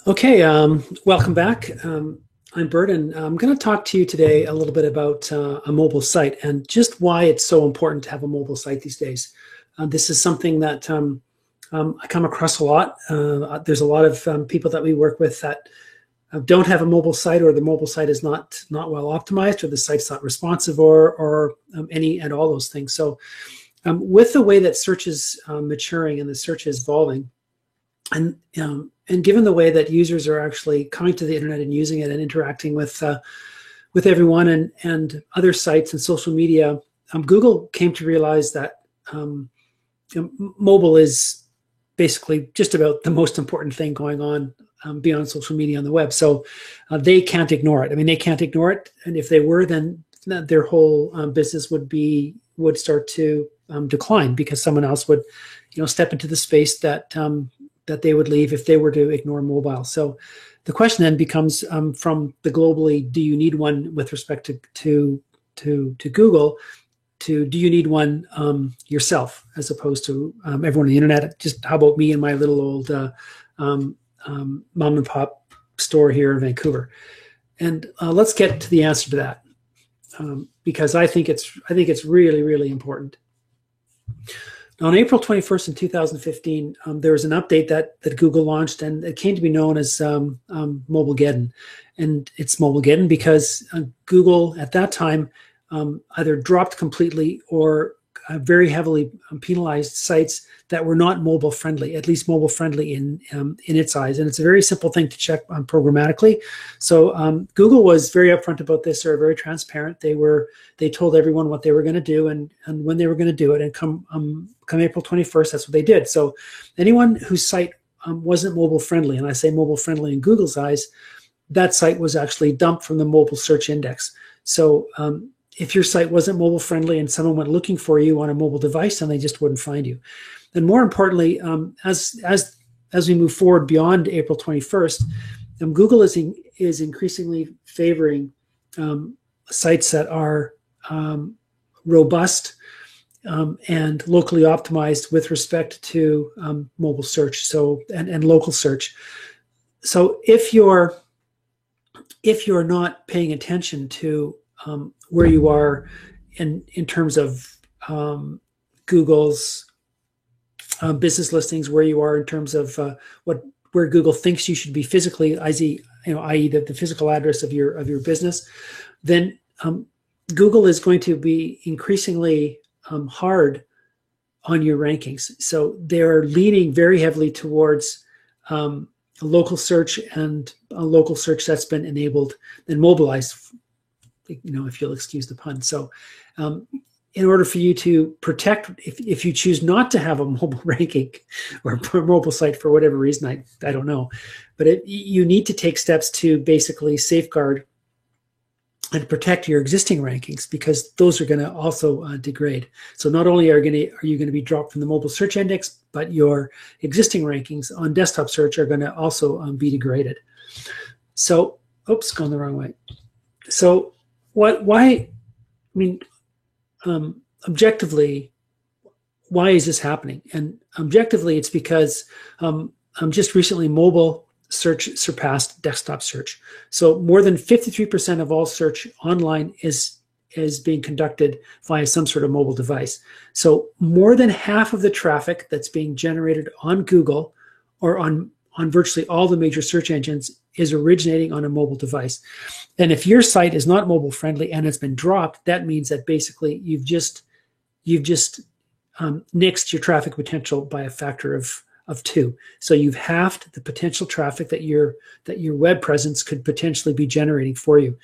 Okay, welcome back. I'm Bert, and I'm going to talk to you today a little bit about a mobile site and just why it's so important to have a mobile site these days. This is something that I come across a lot. There's a lot of people that we work with that don't have a mobile site, or the mobile site is not well optimized, or the site's not responsive, or any and all those things. So, with the way that search is maturing and the search is evolving, and given the way that users are actually coming to the internet and using it and interacting with everyone and other sites and social media, Google came to realize that mobile is basically just about the most important thing going on beyond social media on the web. So they can't ignore it. I mean, they can't ignore it, and if they were, then their whole business would start to decline, because someone else would, step into the space that they would leave if they were to ignore mobile. So the question then becomes, from the globally, do you need one with respect to Google, to do you need one yourself, as opposed to everyone on the internet? Just how about me and my little old mom and pop store here in Vancouver? And let's get to the answer to that, because I think it's really, really important. On April 21st in 2015, there was an update that Google launched, and it came to be known as Mobilegeddon. And it's Mobilegeddon because Google at that time either dropped completely or very heavily penalized sites that were not mobile friendly, at least mobile friendly in its eyes. And it's a very simple thing to check programmatically. So Google was very upfront about this. They were very transparent. They told everyone what they were going to do and when they were going to do it. And come April 21st, that's what they did. So anyone whose site wasn't mobile friendly, and I say mobile friendly in Google's eyes, that site was actually dumped from the mobile search index. So if your site wasn't mobile friendly and someone went looking for you on a mobile device, then they just wouldn't find you. And more importantly, as we move forward beyond April 21st, Google is increasingly favoring sites that are robust and locally optimized with respect to mobile search, and local search. So if you're not paying attention to where you are in terms of Google's business listings, where you are in terms of where Google thinks you should be physically, i.e., the physical address of your business, then Google is going to be increasingly hard on your rankings. So they're leaning very heavily towards a local search, and a local search that's been enabled and mobilized, if you'll excuse the pun. So in order for you to protect, if you choose not to have a mobile ranking or a mobile site for whatever reason, I don't know, but you need to take steps to basically safeguard and protect your existing rankings, because those are going to also degrade. So not only are you going to be dropped from the mobile search index, but your existing rankings on desktop search are going to also be degraded. So, oops, gone the wrong way. So objectively, why is this happening? And objectively, it's because just recently mobile search surpassed desktop search. So more than 53% of all search online is being conducted via some sort of mobile device. So more than half of the traffic that's being generated on Google or on virtually all the major search engines is originating on a mobile device. And if your site is not mobile friendly and it's been dropped, that means that basically you've just nixed your traffic potential by a factor of 2. So you've halved the potential traffic that your web presence could potentially be generating for you.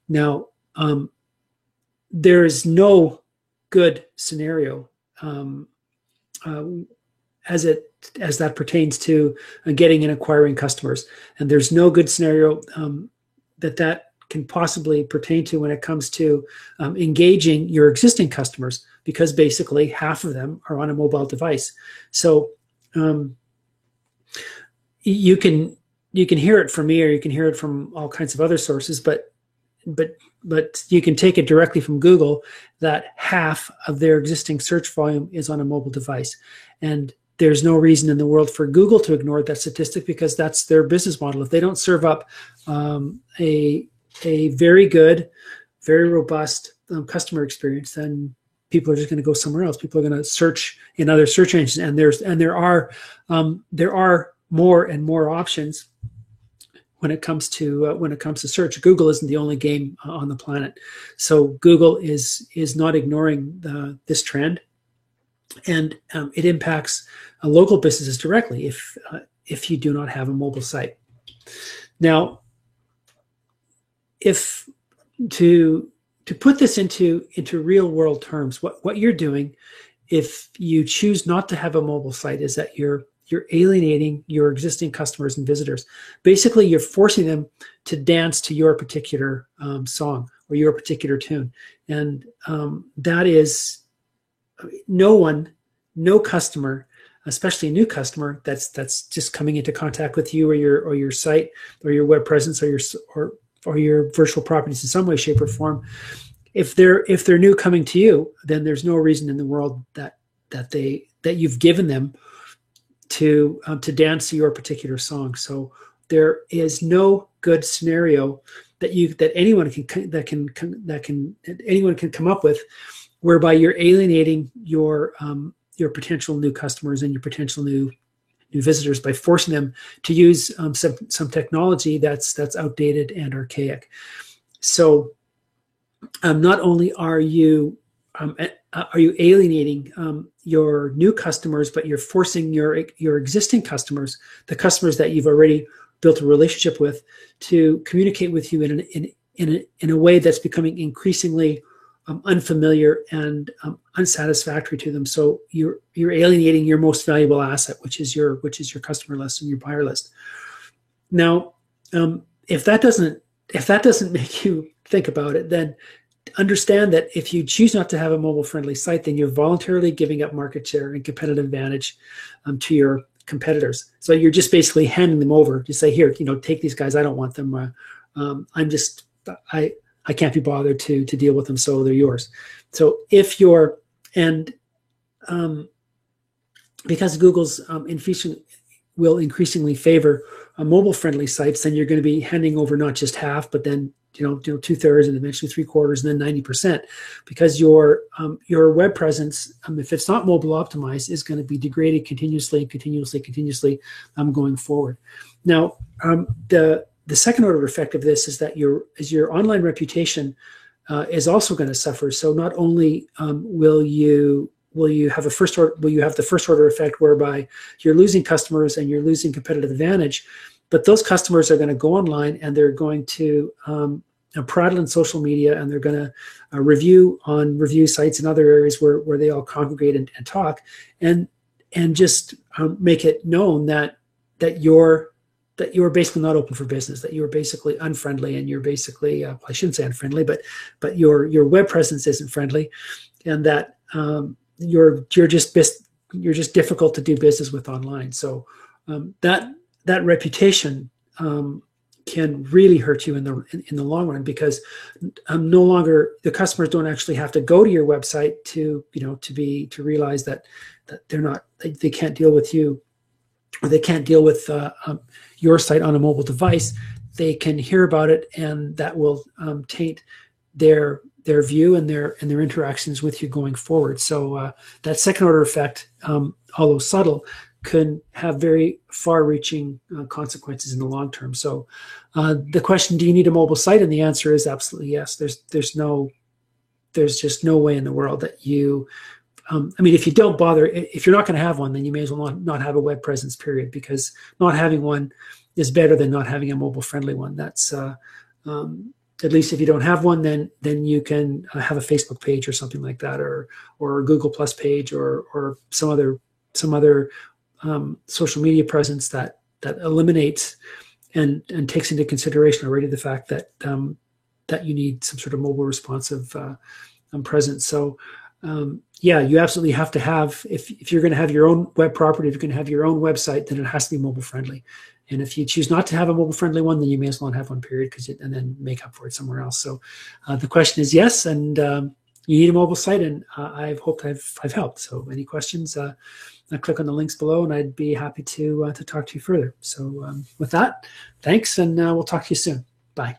Now, there is no good scenario as that pertains to getting and acquiring customers. And there's no good scenario that can possibly pertain to when it comes to engaging your existing customers, because basically half of them are on a mobile device. So you can hear it from me, or you can hear it from all kinds of other sources, but you can take it directly from Google that half of their existing search volume is on a mobile device. And there's no reason in the world for Google to ignore that statistic, because that's their business model. If they don't serve up a very good, very robust customer experience, then people are just going to go somewhere else. People are going to search in other search engines, and there are more and more options when it comes to search. Google isn't the only game on the planet, so Google is not ignoring this trend, and it impacts local businesses directly if you do not have a mobile site. Now, if to put this into real world terms, what you're doing if you choose not to have a mobile site is that you're alienating your existing customers and visitors. Basically, you're forcing them to dance to your particular song or your particular tune, and that is no customer, especially a new customer that's just coming into contact with you or your site or your web presence or your virtual properties in some way, shape, or form. If they're new coming to you, then there's no reason in the world that you've given them to dance to your particular song. So there is no good scenario that anyone can come up with whereby you're alienating your potential new customers and your potential new visitors by forcing them to use some technology that's outdated and archaic. So not only are you alienating your new customers, but you're forcing your existing customers, the customers that you've already built a relationship with, to communicate with you in a way that's becoming increasingly unfamiliar and unsatisfactory to them. So you're alienating your most valuable asset, which is your customer list and your buyer list. Now, if that doesn't make you think about it, then understand that if you choose not to have a mobile-friendly site, then you're voluntarily giving up market share and competitive advantage to your competitors. So you're just basically handing them over. You say, here, take these guys. I don't want them. I can't be bothered to deal with them, so they're yours. So if you're, and because Google's will increasingly favor mobile-friendly sites, then you're going to be handing over not just half, but then 2/3, and eventually 3/4, and then 90%, because your web presence, if it's not mobile optimized, is going to be degraded continuously going forward. Now, the second order effect of this is that your online reputation is also going to suffer. So not only will you have the first order effect whereby you're losing customers and you're losing competitive advantage, but those customers are going to go online and they're going to prattle in social media, and they're going to review on review sites and other areas where they all congregate and talk, and just make it known that you're basically not open for business, that you're basically unfriendly, and you're basically I shouldn't say unfriendly, but your web presence isn't friendly, and that you're just difficult to do business with online. So that reputation can really hurt you in the long run, because no longer the customers don't actually have to go to your website to realize that they can't deal with you, or they can't deal with your site on a mobile device. They can hear about it, and that will taint their view and their interactions with you going forward. So that second order effect, although subtle, can have very far-reaching consequences in the long term. So the question, do you need a mobile site? And the answer is absolutely yes. There's just no way in the world that you, if you don't bother, if you're not going to have one, then you may as well not have a web presence, period, because not having one is better than not having a mobile-friendly one. That's at least if you don't have one, then you can have a Facebook page or something like that, or a Google Plus page, or some other social media presence that eliminates and takes into consideration already the fact that you need some sort of mobile responsive presence. So yeah, you absolutely have to have, if you're going to have your own web property, if you're going to have your own website, then it has to be mobile friendly. And if you choose not to have a mobile friendly one, then you may as well not have one, period, and then make up for it somewhere else. So the question is yes, and you need a mobile site, and I hope I've helped. So any questions, click on the links below, and I'd be happy to talk to you further. So with that, thanks, and we'll talk to you soon. Bye.